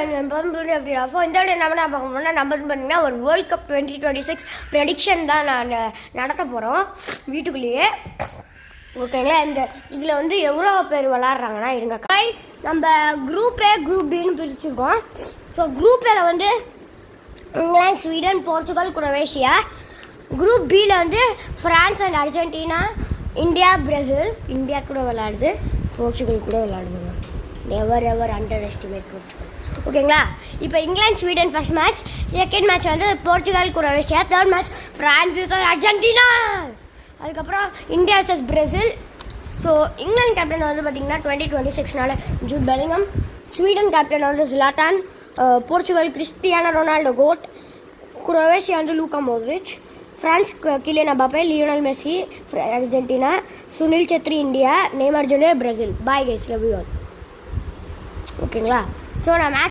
இந்த நம்ம பார்த்தீங்கன்னா ஒரு வேர்ல்ட் கப் 2026 ப்ரெடிக்ஷன் தான் நான் நடத்த போகிறோம் வீட்டுக்குள்ளேயே. ஓகேங்களா, இதில் வந்து எவ்வளோ பேர் விளாட்றாங்கன்னா இருங்க கைஸ். நம்ம குரூப் ஏ குரூப் பின்னு பிரிச்சுருக்கோம். ஸோ குரூப் ஏல வந்து England, Sweden, Portugal, Croatia. Group பியில் வந்து France and Argentina, India, Brazil. India கூட விளாடுது, போர்ச்சுகல் கூட விளாடுதுங்க. Never ever underestimate Portugal. ஓகேங்களா, இப்போ England Sweden first match, second match வந்து Portugal Croatia, third match France Argentina, அதுக்கப்புறம் India versus Brazil. So England captain வந்து பார்த்திங்கன்னா 2026 ஜூட் பெலிங்கம், ஸ்வீடன் கேப்டன் வந்து Zlatan, Portugal Cristiano Ronaldo code, Croatia வந்து Luka Modric, France Kylian Mbappe, Lionel Messi, Argentina, Sunil Chhetri India, Neymar junior Brazil. Bye guys, love you all. ஓகேங்களா, so நான் match